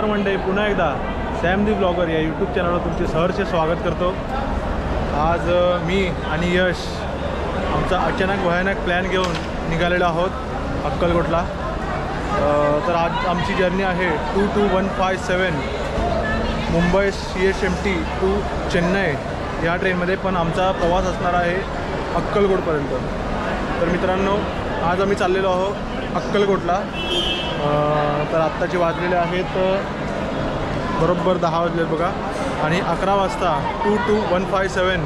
नमस्कार मंडळी, पुन्हा एकदा सॅम दी ब्लॉगर या यूट्यूब चॅनलवर तुमचे सहर्ष स्वागत करतो। आज मी आणि यश आमचा अचानक भयानक प्लॅन घेऊन निघालेलो आहोत अक्कलकोटला। तर आज आमची जर्नी आहे 22157 मुंबई CHMT टू चेन्नई या ट्रेनमध्ये, पण आमचा प्रवास असणार आहे अक्कलकोटपर्यंत। तर मित्रांनो, आज आम्ही चाललेलो आहोत अक्कलकोटला। तर आत्ताचे वाजलेले आहेत बरोबर 10 वाजले बघा, आणि 11 वाजता 22157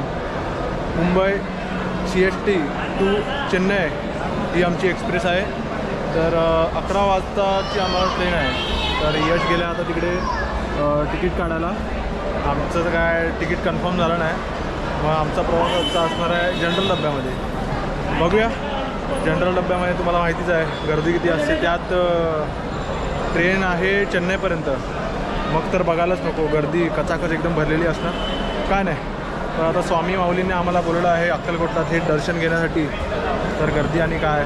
मुंबई CHT टू चेन्नई ही आमची एक्सप्रेस आहे। तर 11 वाजताची आम्हाला ट्रेन आहे। तर यश गेले आता तिकडे तिकीट काढायला। आमचं तर काय तिकीट कन्फर्म झालं नाही, मग आमचा प्रवास असणार आहे जनरल डब्यामध्ये। बघूया, जनरल डब्यामध्ये तुम्हाला माहितीच आहे गर्दी किती असते। त्यात ट्रेन आहे चेन्नईपर्यंत, मग तर बघायलाच नको, गर्दी कचाकच एकदम भरलेली असणार। काय नाही, तर आता स्वामी माऊलींनी आम्हाला बोलवलं आहे अक्कलकोटला थेट दर्शन घेण्यासाठी। तर गर्दी आणि काय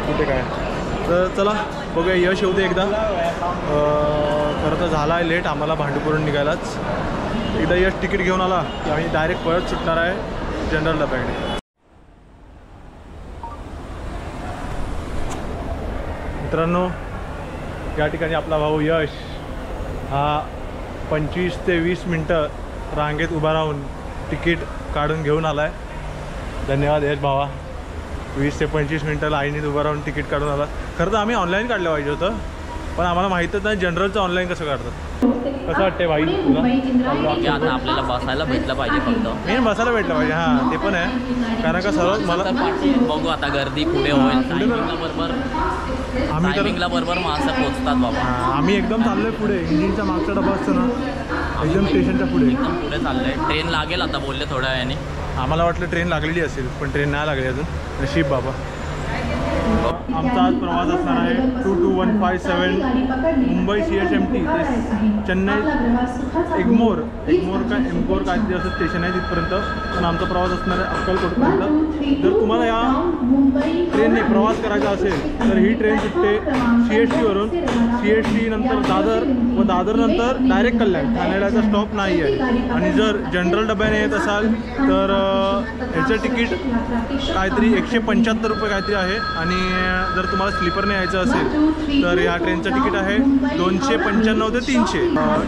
कुठे काय, तर चला बघूया। यश येऊ दे एकदा। खरं तर झाला आहे लेट आम्हाला भांडूपुरून निघायलाच। एकदा यश तिकीट घेऊन आला की आम्ही डायरेक्ट परत सुटणार आहे जनरल डब्याकडे। मित्रांनो, या ठिकाणी आपला भाऊ यश हा 25 ते 20 मिनटं रांगेत उभा राहून तिकीट काढून घेऊन आला आहे। धन्यवाद यश भावा, 20 ते 25 मिनटं लाईनीत उभा राहून तिकीट काढून आला। खरं तर आम्ही ऑनलाईन काढलं पाहिजे होतं, पण आम्हाला माहीतच नाही जनरलचं ऑनलाईन कसं काढतात। कसं वाटते भाई तुला? आता आपल्याला बसायला भेटलं पाहिजे, फक्त मेन बसायला भेटलं पाहिजे। हां, ते पण आहे, कारण का सर्व मला बघू आता गर्दी पुढे होईल। बरोबर टायमिंगला बरोबर माणसं पोहोचतात बाबा। आम्ही एकदम चाललोय पुढे, इंजिनचा मागचा डबा असतो ना, एकदम स्टेशनच्या पुढे पुढे चाललंय। ट्रेन लागेल आता बोलले थोड्या वेळाने। आम्हाला वाटलं ट्रेन लागलेली असेल, पण ट्रेन नाही लागली अजून। नशीब बाबा। आमचा आज प्रवास असणार आहे 22157 मुंबई CHMT ते चेन्नई एग्मोर काहीतरी असं स्टेशन आहे तिथपर्यंत। पण आमचा प्रवास असणार आहे अक्कलकोटपर्यंत। जर तुम्हाला या ट्रेनने प्रवास करायचा असेल तर ही ट्रेन सुटते CHTवरून, CHT नंतर दादर, व दादरनंतर डायरेक्ट कल्याण, ठाण्याचा स्टॉप नाही आहे। आणि जर जनरल डब्याने येत असाल तर ह्याचं तिकीट काहीतरी 175 रुपये काहीतरी आहे। आणि जर तुम्हाला स्लीपरने यायचं असेल तर या ट्रेनचं तिकीट आहे 295 ते 300।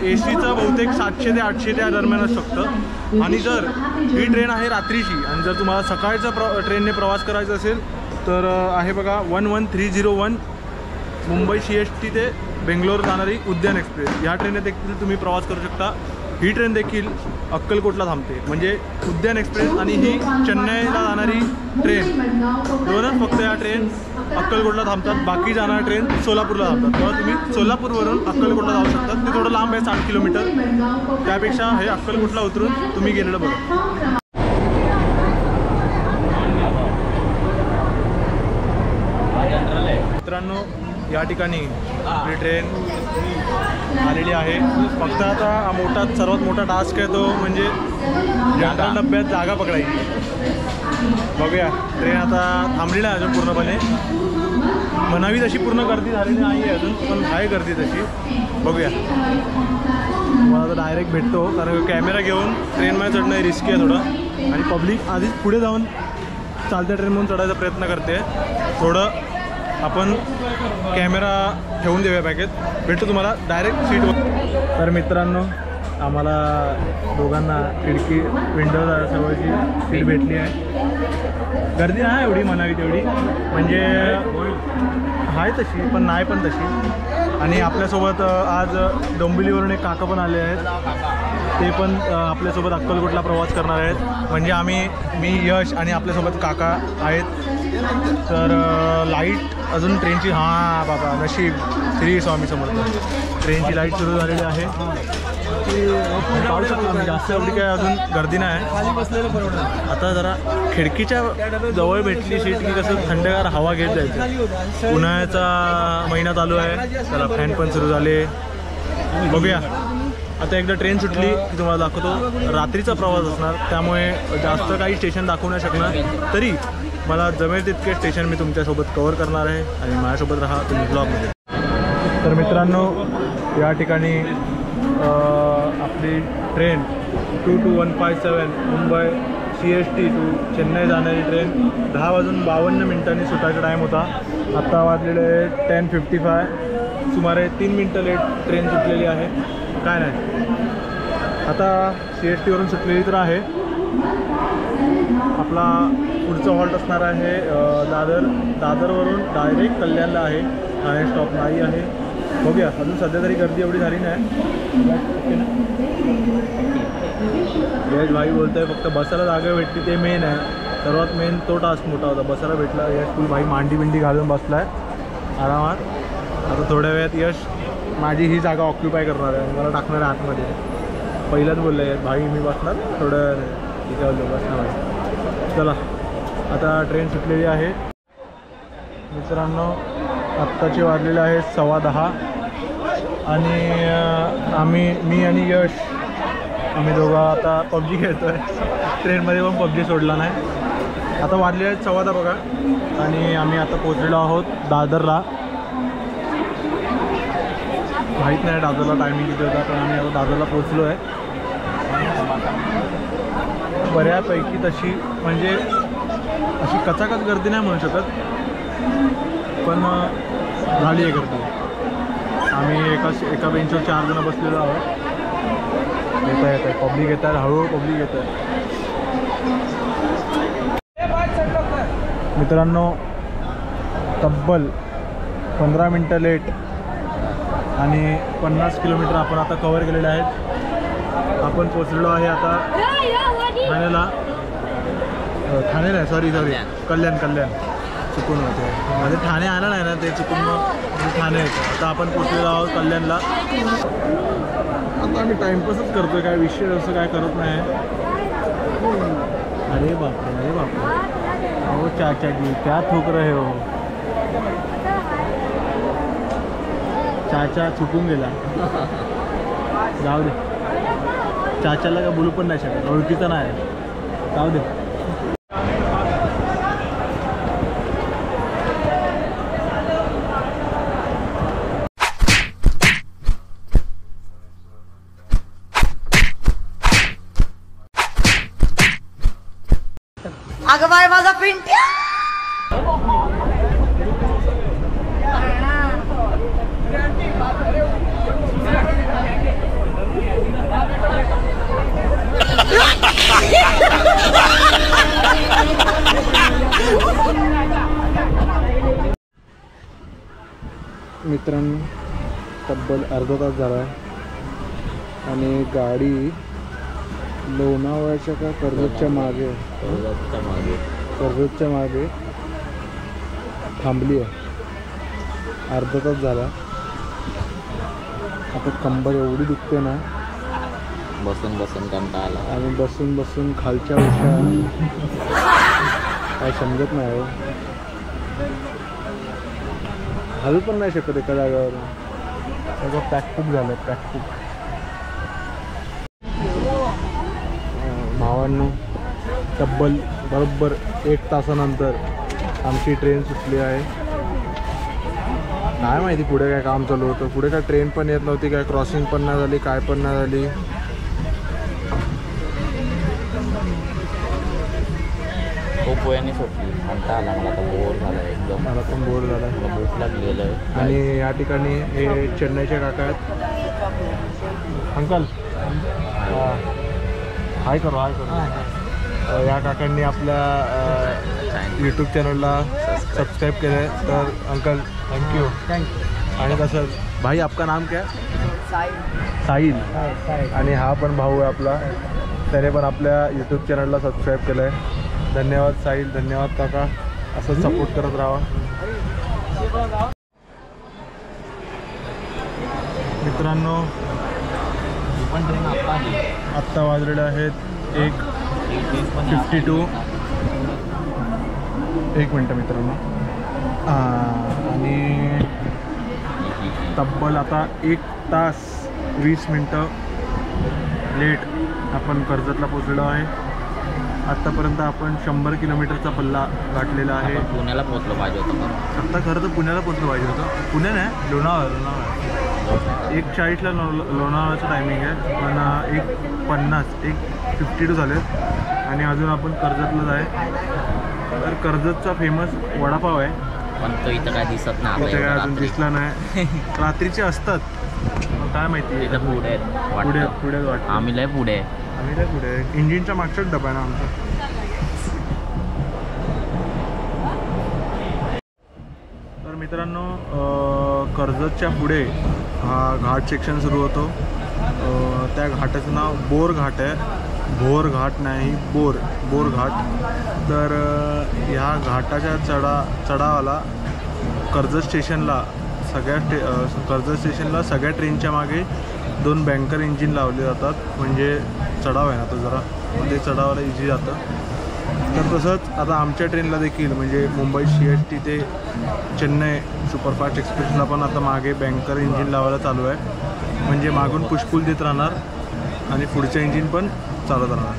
AC-चं बहुतेक 700 ते 800 त्या दरम्यान असू शकतं। आणि जर ही ट्रेन आहे रात्रीची, आणि जर तुम्हाला सकाळच्या ट्रेनने प्रवास करायचा असेल तर आहे बघा 11301 मुंबई CHT ते बेंगलोर जाणारी उद्यान एक्सप्रेस। या ट्रेनने देखील तुम्ही प्रवास करू शकता। ही ट्रेन देखील अक्कलकोटला थांबते, म्हणजे उद्यान एक्सप्रेस आणि ही चेन्नईला जाणारी ट्रेन, दोनच फक्त या ट्रेन अक्कलकोटला थांबतात। बाकी जाणाऱ्या ट्रेन सोलापूरला थांबतात। तेव्हा तुम्ही सोलापूरवरून अक्कलकोटला जाऊ शकता। ते थोडं लांब आहे, 60 किलोमीटर। त्यापेक्षा हे अक्कलकोटला उतरून तुम्ही गेलेलं बरं। मित्रांनो, या ठिकाणी आपली ट्रेन आलेली आहे। फक्त आता सर्वात मोठा टास्क आहे तो म्हणजे जनरल डब्यात जागा पकडायची। बघूया, ट्रेन आता थांबलेली आहे अजून पूर्णपणे, म्हणावी तशी पूर्ण गर्दी झालेली नाही आहे अजून, पण आहे गर्दी तशी। बघूया, मला आता डायरेक्ट भेटतो, कारण कॅमेरा घेऊन ट्रेनमध्ये चढणं रिस्की आहे थोडं, आणि पब्लिक आधीच पुढे जाऊन चालत्या ट्रेनमधून चढायचा प्रयत्न करते। थोडं आपण कॅमेरा ठेवून देऊया पॅकेट। भेटतो तुम्हाला डायरेक्ट सीटवर। तर मित्रांनो, आम्हाला दोघांना खिडकी विंडो सवयची सीट भेटली आहे। गर्दी नाही एवढी म्हणावी तेवढी, म्हणजे आहे तशी पण नाही पण तशी। आणि आपल्यासोबत आज डोंबिवलीवरून एक काका पण आले आहेत, ते पण आपल्यासोबत अक्कलकोटला प्रवास करणार आहेत। म्हणजे मी यश आणि आपल्यासोबत काका आहेत। तर लाईट अजून ट्रेनची, हां बाबा नशीब, श्री स्वामी समर्थ, ट्रेनची लाईट सुरू झालेली आहे। पाहू शकतो, जास्त एवढी काय अजून गर्दी नाही आहे। बसलेलं परवडणार। आता जरा खिडकीच्या जवळ भेटली सीट की कसं थंडगार हवा घेत जायचं। उन्हाळ्याचा महिना चालू आहे, त्याला फॅन पण सुरू झाले। बघूया, आता एकदा ट्रेन सुटली की तुम्हाला दाखवतो। रात्रीचा प्रवास असणार, त्यामुळे जास्त काही स्टेशन दाखवू नाही शकणार, तरी मला जमेल तितके स्टेशन मी तुमच्यासोबत कव्हर करणार आहे। आणि माझ्यासोबत राहा तुम्ही ब्लॉगमध्ये। तर मित्रांनो, या ठिकाणी आपली train 22157 Mumbai CST to Chennai जाणारी ट्रेन 10:52 सुटायचा टाईम होता. आत्ता वाजलेले 10:55. सुमारे 3 मिनटं लेट ट्रेन सुटलेली आहे. काय नाही, आता CSTवरून सुटलेली तर आहे. आपला पुढचं हॉल्ट असणार आहे दादरवरून डायरेक्ट कल्याणला आहे. ठाणे स्टॉप नाही आहे. बघूया, अजून सध्या तरी गर्दी एवढी झाली नाही. यश भाई बोलतोय फक्त बसायला जागा भेटली ते मेन आहे. सर्वात मेन तो टास्क मोठा होता, बसायला भेटला. यश फुल भाई मांडी बिंडी घालून बसला आहे आरामात. आता थोड्या वेळात यश माझी ही जागा ऑक्युपाय करणार आहे, मला टाकणार आहे आतमध्ये. पहिलाच बोललं आहे भाई मी बसणार थोड्या वेळाने. ठीक आहे बसणार आहे. चला आता ट्रेन सुटलेली आहे मित्रांनो. आत्ताचे वाजलेले आहे 10:15 आणि मी आणि यश आम्ही दोघं आता PUBG खेळतो आहे. ट्रेनमध्ये पण PUBG सोडला नाही. आता वाजले आहेत 10:15 बघा. आणि आम्ही आता पोचलेलो आहोत दादरला. माहीत नाही दादरला टायमिंग किती होता, पण आम्ही आता दादरला पोचलो आहे. बऱ्यापैकी तशी म्हणजे अशी कचाकच गर्दी नाही म्हणू शकत, पण झाली आहे गर्दी. आम्ही एका बेंचवर 4 जण बसलेलो आहोत. येत आहे पब्लिक येत आहे, हळूहळू पब्लिक येत आहे. मित्रांनो तब्बल 15 मिनटं लेट आणि 50 किलोमीटर आपण आता कवर केलेले आहेत. आपण पोचलेलो आहे आता ठाणे नाही सॉरी कल्याण चुकून होते माझे. ठाणे आलं नाही ना ते चुकून, मग ठाणे येतं. आता आपण पोचलेलो आहोत कल्याणला. आता आम्ही टाईमपासच करतोय, काय विषय असं काय करत नाही. अरे बापरे हो चाचा जी क्या थूक रहे हो. चाचा चुकून गेला, जाऊ दे. चाचाला काय बोलू पण नाही शकत, ओळखीचा नाही, जाऊ दे. अगं बाय माझा पिंट्या. मित्रांनो तब्बल अर्धा तास झाला आहे आणि गाडी लोणावळ्याच्या का कर्जतच्या मागे थांबली आहे. अर्धा तास झाला. आता कंबर एवढी दुखते ना, बसून कंटाळा आला आणि बसून खालच्या उशा काय समजत नाही हो. हलू पण नाही शकत एका जागेवर. सगळं पॅकपूक झालं पॅकपूक. भावांनो तब्बल बरोबर 1 तासानंतर आमची ट्रेन सुटली आहे. काय माहिती पुढे काय काम चालू होतं. पुढे काय ट्रेन पण येत नव्हती, काय क्रॉसिंग पण नाही झाली, काय पण नाही झाली. खूप वेळाने सुटली, कंटाळा आला मला. आता बोर झाला एकदम. मला पण बोर झाला, मला भूक लागलेलं आहे. आणि या ठिकाणी हे चेन्नईचे काका आहेत. अंकल हाय करो. या काकांनी आपल्या यूट्यूब चॅनलला सबस्क्राईब केलं आहे, तर अंकल थँक्यू. आणि तसंच भाई आपका नाम क्या साहिल. आणि हा पण भाऊ आहे आपला, त्याने पण आपल्या यूट्यूब चॅनलला सबस्क्राईब केलं आहे. धन्यवाद साहिल, धन्यवाद काका. असंच सपोर्ट करत राहा. मित्रांनो पण ट्रेन आत्ता वाजलेले आहेत 1:52. 1 मिनटं मित्रांनो. आणि तब्बल आता 1 तास 20 मिनटं लेट आपण कर्जतला पोचलेलो आहे. आत्तापर्यंत आपण 100 किलोमीटरचा पल्ला गाठलेला आहे. पुण्याला पोहोचलो पाहिजे होतं. आत्ता खरं तर पुण्याला पोचलं पाहिजे होतं. पुणे नाही, लोणावळा. 1:40ला लोणावळ्याचं टायमिंग आहे, पण 1:50 1:52 झाले आणि अजून आपण कर्जतलाच आहे. तर कर्जतचा फेमस वडापाव आहे, पण तो इथं काय दिसत नाही. इथे काय अजून दिसला नाही. रात्रीचे असतात, काय माहिती. इथं पुढे पुढे वाटतं. आम्ही लय पुढे इंजिनच्या मागच्याच डबा आहे ना आमचा. तर मित्रांनो, कर्जतच्या पुढे हा घाट सेक्शन सुरू होतो. त्या घाटाचं नाव बोर घाट आहे. भोर घाट नाही, बोर घाट. तर ह्या घाटाच्या चढावाला कर्जत स्टेशनला कर्जत स्टेशनला सगळ्या ट्रेनच्या मागे 2 बँकर इंजिन लावले जातात. म्हणजे चढाव आहे ना तो जरा, ते चढावाला इझी जातं. तर तसंच आता आमच्या ट्रेनला देखील, म्हणजे मुंबई CST ते चेन्नई सुपरफास्ट एक्सप्रेसला पण आता मागे बँकर इंजिन लावायला चालू आहे. म्हणजे मागून पुशपुल देत राहणार आणि पुढचं इंजिन पण चालत राहणार.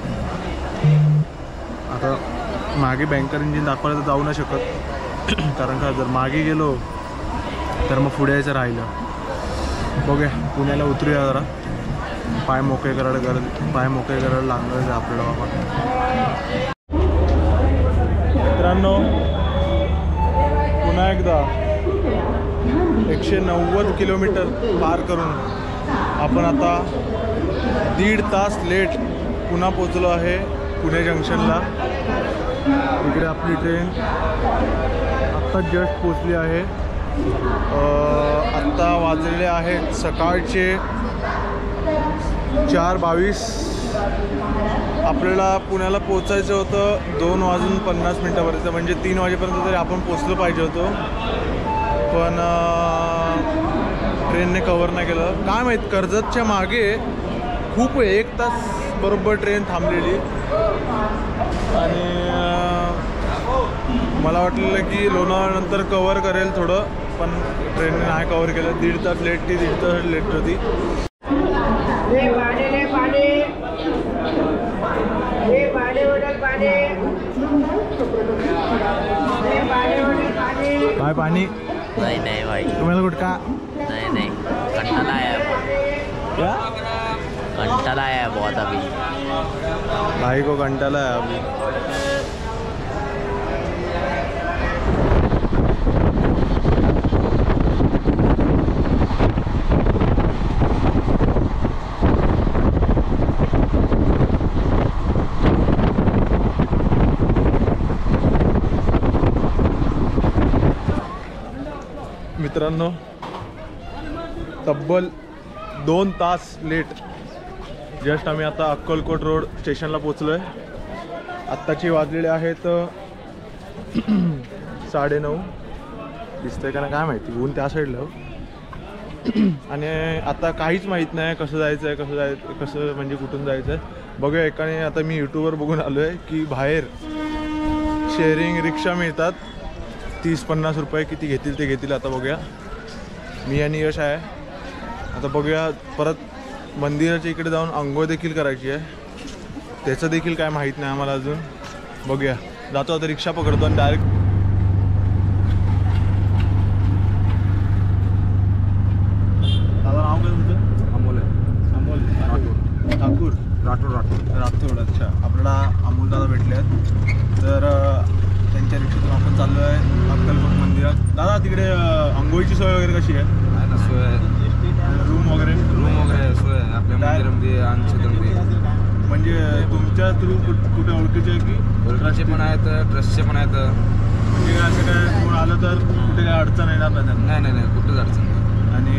आता मागे बँकर इंजिन दाखवायला तर जाऊ नाही शकत, कारण का जर मागे गेलो तर मग पुढे यायचं राहिलं. बघूया, पुण्याला उतरूया जरा. पाय मोकळे करायला लागणार आहे आपल्याला बाबा. मित्रांनो, पुन्हा एकदा 190 किलोमीटर पार करून आपण आता 1.5 तास लेट पुन्हा पोचलो आहे पुणे जंक्शनला. इकडे आपली ट्रेन आत्ता जस्ट पोचली आहे. आत्ता वाजलेले आहेत सकाळचे 4:22. आपल्याला पुण्याला पोचायचं होतं 2:50 म्हणजे 3 वाजेपर्यंत तरी आपण पोचलो पाहिजे होतो, पण ट्रेनने कवर नाही केलं. काय माहीत, कर्जतच्या मागे खूप 1 तास बरोबर ट्रेन थांबलेली आणि मला वाटलेलं की लोणावळ्यानंतर कवर करेल थोडं, पण ट्रेनने नाही कवर केलं. 1.5 तास लेट होती. काय पाणी नाही भाई, तुम्हाला गुटखा नहीं कंटाला है, क्या कंटाला है बहुत अभी. भाई को कंटाला है अभी. मित्रांनो, तब्बल 2 तास लेट. जस्ट आम्ही आता अक्कलकोट रोड स्टेशनला पोचलो आहे. आत्ताचे वाजलेले आहेत 9:30. दिसतंय का ना काय माहिती, ऊन त्या साईडला. आणि आता काहीच माहीत नाही कसं जायचं आहे, कसं म्हणजे कुठून जायचं आहे. बघूया, एकाने आता मी यूट्यूबवर बघून आलो आहे की बाहेर शेअरिंग रिक्षा मिळतात, 30-50 रुपये किती घेतील ते घेतील. आता बघूया, मी आणि यश आहे. आता बघूया, परत मंदिराच्या इकडे जाऊन अंघोळ देखील करायची आहे, त्याचं देखील काय माहीत नाही आम्हाला अजून. बघूया, जातो आता, रिक्षा पकडतो आणि डायरेक्ट. दादा नाव काय तुमचं? अमोल राठोड. अच्छा, आपल्याला अमोल दादा भेटले आहेत. तर त्यांच्या रिक्षेतून आपण चाललो आहे अक्कलकोट मंदिरात. दादा, तिकडे अंघोळीची सोय वगैरे कशी आहे? आहे ना सोय, रूम वगैरे सोय आहे आपल्या मंदिरामध्ये आणि क्षेत्रामध्ये. म्हणजे तुमच्या थ्रू कुठे ओळखीचे आहे की ओळखीचे पण आहेत, ट्रस्टचे पण आहेत. म्हणजे काय असं काय कोण आलं तर कुठे काय अडचण येणार नाही? नाही कुठंच अडचण नाही. आणि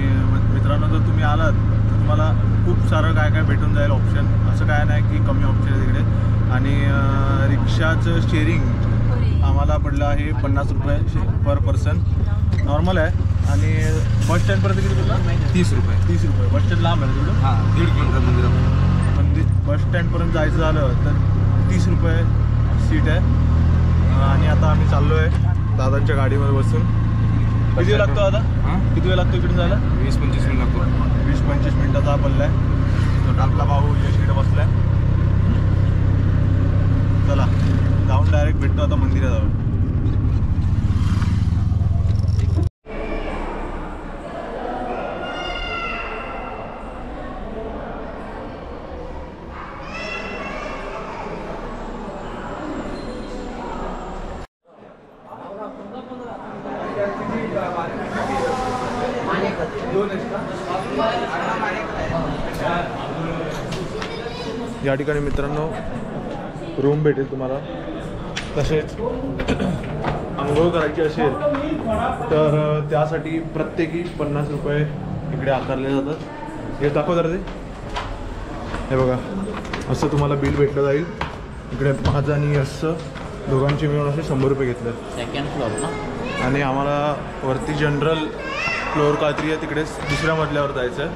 मित्रांनो, जर तुम्ही आलात तर तुम्हाला खूप सारं काय भेटून जाईल ऑप्शन. असं काय नाही की कमी ऑप्शन आहे तिकडे. आणि रिक्षाचं शेअरिंग आम्हाला पडलं आहे 50 रुपये पर पर्सन, नॉर्मल आहे. आणि बस स्टँडपर्यंत किती पडलं? 30 रुपये. 30 रुपये. बस स्टँड लांब आहे तिकडं? हां, 1.5 किलोमीटर मंदिरामध्ये. बस स्टँडपर्यंत जायचं झालं तर 30 रुपये सीट आहे. आणि आता आम्ही चाललो आहे दादांच्या गाडीमध्ये बसून. किती वेळ लागतो आता? किती वेळ लागतो इकडे जायला? 20-25 मिनिट लागतो. 20-25 मिनिटाचा हा पल्ला आहे. तर आपला भाऊ यश इकडे बसला आहे. चला, जाऊन डायरेक्ट भेटतो आता मंदिरात जाऊन. या ठिकाणी मित्रांनो रूम भेटेल तुम्हाला. तसेच आंघोळ करायची असेल तर त्यासाठी प्रत्येकी 50 रुपये इकडे आकारले जातात. हे दाखव जरा ते. हे बघा असं तुम्हाला बिल भेटलं जाईल. इकडे माझं आणि असं दोघांचे मिळून असे 100 रुपये घेतले. सेकंड फ्लोअर ना. आणि आम्हाला वरती जनरल फ्लोअर काहीतरी आहे, तिकडे दुसऱ्या मजल्यावर जायचं आहे.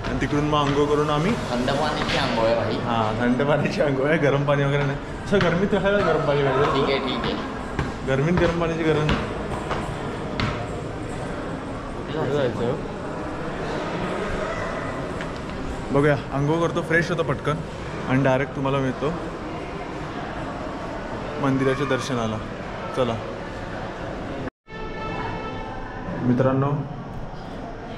आणि तिकडून मग आंघोळ करून आम्ही थंड पाण्याची आंघोळ आहे भाई. हां थंड पाण्याची आंघोळ आहे, गरम पाणी वगैरे नाही. सर गरमीत राहायला गरम पाणी पाहिजे. ठीक आहे ठीक आहे. गरमीत गरम पाण्याची गरज नाही. कुठे जायचं बघूया. आंघोळ करतो, फ्रेश होतो पटकन आणि डायरेक्ट तुम्हाला मिळतो मंदिराच्या दर्शनाला. चला मित्रांनो,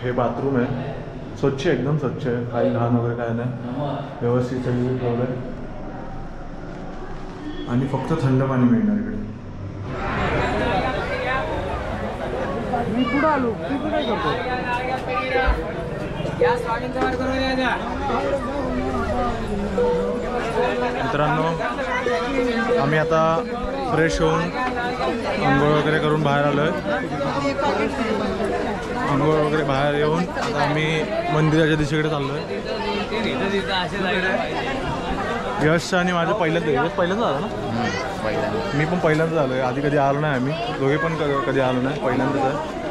हे बाथरूम आहे. स्वच्छ आहे, एकदम स्वच्छ आहे. काही घाण वगैरे काय नाही, व्यवस्थित सगळी ठेवलं आहे. आणि फक्त थंड पाणी मिळणार इकडे. मी पुढे आलो, तू काय करतो? मित्रांनो, आम्ही आता फ्रेश होऊन आंघोळ वगैरे करून बाहेर आलो आहे. आंघोळ वगैरे बाहेर येऊन आता आम्ही मंदिराच्या दिशेकडे चाललो आहे. यश आणि माझं पहिल्यांदा झालं ना. मी पण पहिल्यांदा झालो आहे. आधी कधी आलो नाही आम्ही दोघे पण कधी आलो नाही, पहिल्यांदाच आहे.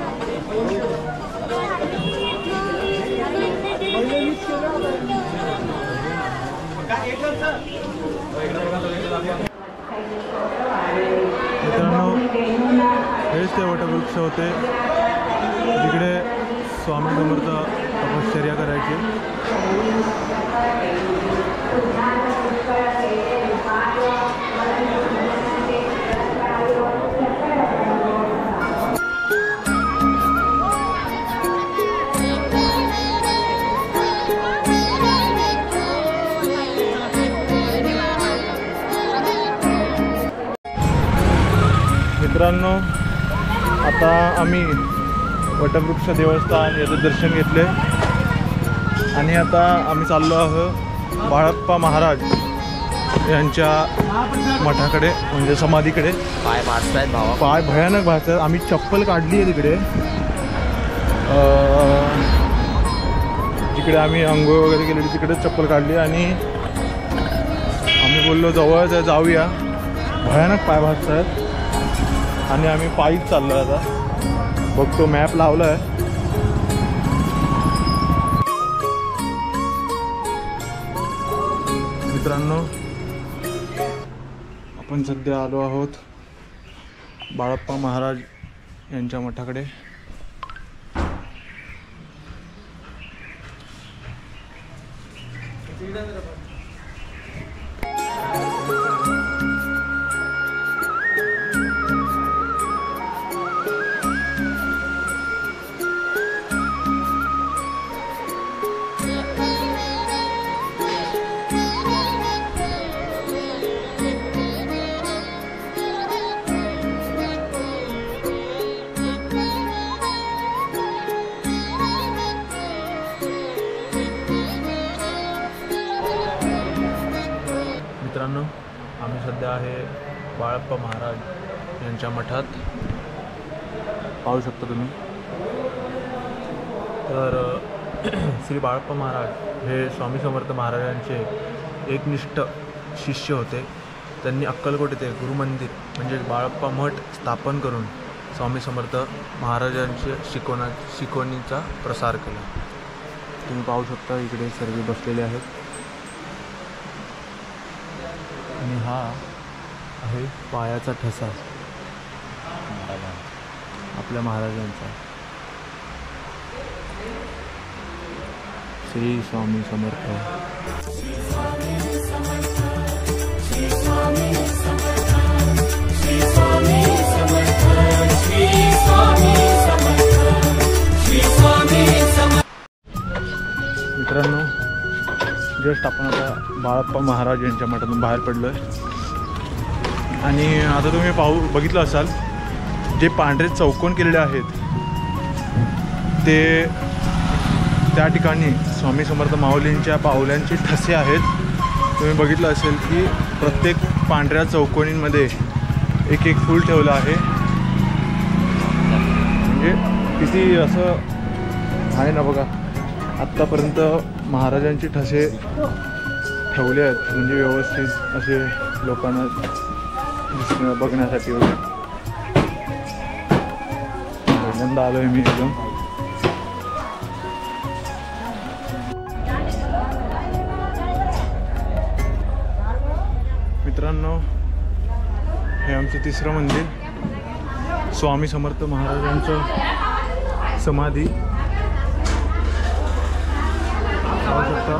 मित्रांनो, हेच ते वटवृक्ष होते तिकडे स्वामी समर्थ तपश्चर्या करायची. मित्रांनो, आता आम्ही वटवृक्ष देवस्थान याचं दर्शन घेतले आणि आता आम्ही चाललो आहोत बाळप्पा महाराज यांच्या मठाकडे, म्हणजे समाधीकडे. पाय भाजत आहेत भावा, पाय भयानक भाजत आहेत. आम्ही चप्पल काढली आहे तिकडे. तिकडे आम्ही अंघोळ वगैरे केलेली, तिकडे चप्पल काढली आणि आम्ही बोललो जवळच जाऊया. भयानक पाय भाजत आहेत आणि आम्ही पायीच चाललो आहे. आता बघतो, मॅप लावला आहे. मित्रांनो, आपण सध्या आलो आहोत बाळप्पा महाराज यांच्या मठाकडे. मित्रांनो, आम्ही सध्या आहे बाळप्पा महाराज यांच्या मठात. पाहू शकता तुम्ही. तर श्री बाळप्पा महाराज हे स्वामी समर्थ महाराजांचे एकनिष्ठ शिष्य होते. त्यांनी अक्कलकोट येथे गुरुमंदिर म्हणजे बाळप्पा मठ स्थापन करून स्वामी समर्थ महाराजांच्या शिकवणीचा प्रसार केला. तुम्ही पाहू शकता इकडे सर्व बसलेले आहेत. आणि हा आहे पायाचा ठसा आपल्या महाराजांचा. श्री स्वामी समर्थ. मित्रांनो, जस्ट आपण आता बाळप्पा महाराज यांच्या मठातून बाहेर पडलो आहे. आणि आता तुम्ही बघितलं असाल, जे पांढरे चौकोन केलेले आहेत ते त्या ठिकाणी स्वामी समर्थ माऊलींच्या पावलांचे ठसे आहेत. तुम्ही बघितलं असेल की प्रत्येक पांढऱ्या चौकोनींमध्ये एक एक फूल ठेवलं आहे. म्हणजे किती असं आहे ना बघा. आत्तापर्यंत महाराजांचे ठसे ठेवले आहेत म्हणजे व्यवस्थित असे लोकांना बघण्यासाठी वगैरे. पहिल्यांदा आलो आहे मी एकदम. मित्रांनो, हे आमचं तिसरं मंदिर, स्वामी समर्थ महाराजांचं समाधी. पाहू शकता,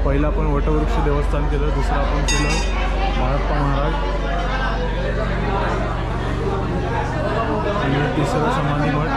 पहिला आपण वटवृक्ष देवस्थान केलं, दुसरं आपण केलं बाळप्पा महाराज आणि तिसरं समाधी मठ.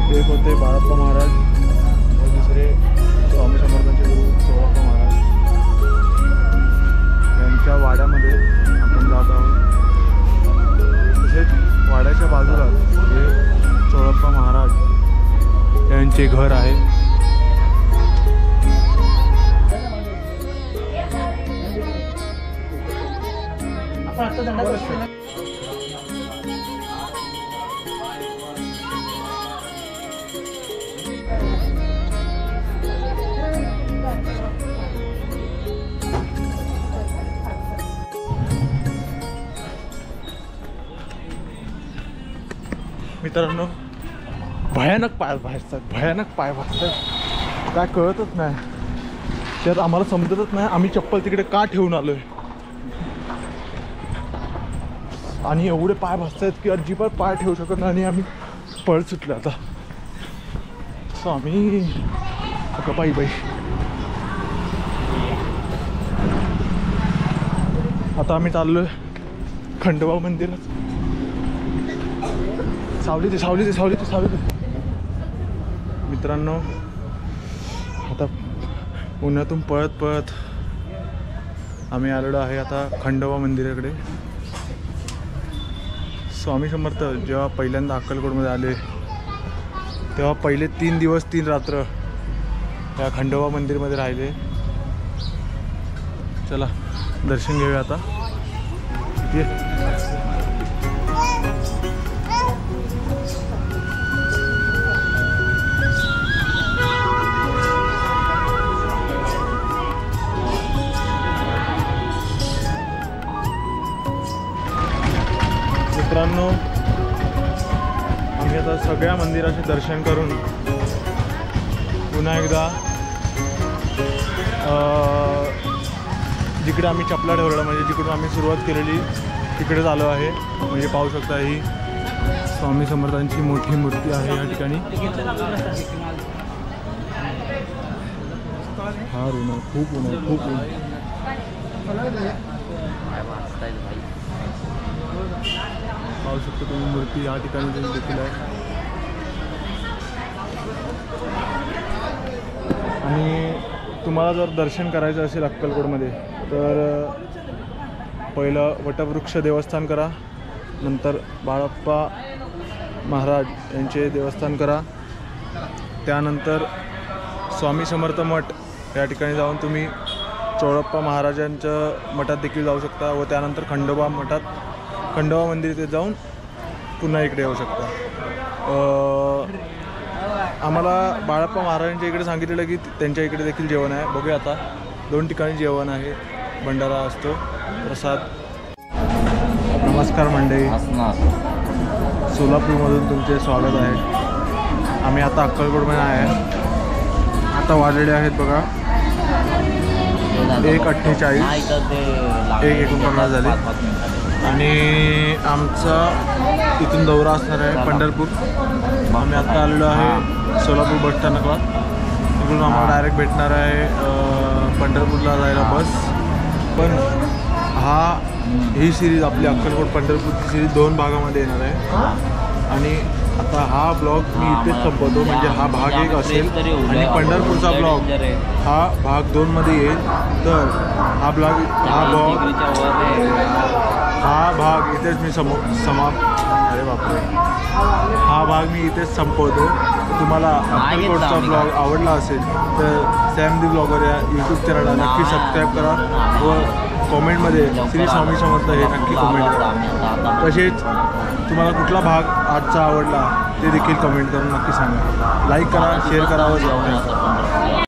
एक होते बाळप्पा महाराज व दुसरे स्वामी समर्थांचे गुरु चोळप्पा महाराज. यांच्या वाड्यामध्ये आपण जात आहोत. तसेच वाड्याच्या बाजूला हे चोळप्पा महाराज यांचे घर आहे. मित्रांनो, भयानक पाय भासतात, काय कळतच नाही. त्यात आम्हाला समजतच नाही आम्ही चप्पल तिकडे का ठेवून आलोय. आणि एवढे पाय भासतात की अजिबात पाय ठेवू शकत नाही आणि आम्ही पळ सुटलो आता. स्वामी बाई आता आम्ही चाललोय खंडोबा मंदिरात. सावली मित्रांनो, आता पुण्यातून पळत आम्ही आलेलो आहे आता खंडोबा मंदिराकडे. स्वामी समर्थ जेव्हा पहिल्यांदा अक्कलकोटमध्ये आले तेव्हा पहिले 3 दिवस 3 रात्र त्या खंडोबा मंदिरमध्ये राहिले. चला दर्शन घेऊया आता. मित्रांनो, आम्ही आता सगळ्या मंदिराचे दर्शन करून पुन्हा एकदा जिकडे आम्ही चपला ठेवलेला म्हणजे जिकडून आम्ही सुरुवात केलेली तिकडेच आलो आहे. म्हणजे पाहू शकता ही स्वामी समर्थांची मोठी मूर्ती आहे या ठिकाणी. हा ऊन आहे, खूप ऊन आहे, खूप ऊन. पाहू शकतो तुम्ही मूर्ती या ठिकाणी देखील आहे. आणि तुम्हाला जर दर्शन करायचं असेल अक्कलकोटमध्ये तर पहिलं वटवृक्ष देवस्थान करा, नंतर बाळप्पा महाराज यांचे देवस्थान करा, त्यानंतर स्वामी समर्थ मठ या ठिकाणी जाऊन तुम्ही चोळप्पा महाराजांच्या मठात देखील जाऊ शकता व त्यानंतर खंडोबा मंदिर इथे जाऊन पुन्हा इकडे येऊ शकता. आम्हाला बाळप्पा महाराजांच्या इकडे सांगितलेलं की त्यांच्या इकडे देखील जेवण आहे. बघूया आता 2 ठिकाणी जेवण आहे, भंडारा असतो, प्रसाद. नमस्कार मंडळी, सोलापूरमधून तुमचे स्वागत आहे. आम्ही आता अक्कलकोटमध्ये आहे. आता वाजलेले आहेत बघा 1:48. 1:49 झाले. आणि आमचा इथून दौरा असणार आहे पंढरपूर. आम्ही आता आलेलो आहे सोलापूर बस स्थानकला. तिकडून आम्हाला डायरेक्ट भेटणार आहे पंढरपूरला जायला बस. पण ही सिरीज आपली अक्कलकोट पंढरपूरची सिरीज 2 भागामध्ये येणार आहे. आणि आता हा ब्लॉग मी इथेच संपवतो. म्हणजे हा भाग 1 असेल आणि पंढरपूरचा ब्लॉग हा भाग 2 मध्ये येईल. तर हा भाग इथेच मी अरे बापरे, हा भाग मी इथेच संपवतो. तुम्हाला अक्कलकोटचा ब्लॉग आवडला असेल तर सॅम दी ब्लॉगर या यूट्यूब चॅनलला नक्की सबस्क्राईब करा व कॉमेंटमध्ये श्री स्वामी समर्थ हे नक्की कमेंट करा. तसेच तुम्हाला कुठला भाग आजचा आवडला ते देखील कमेंट करून नक्की सांगा. लाईक करा, शेअर करा व सबस्क्राईब करा.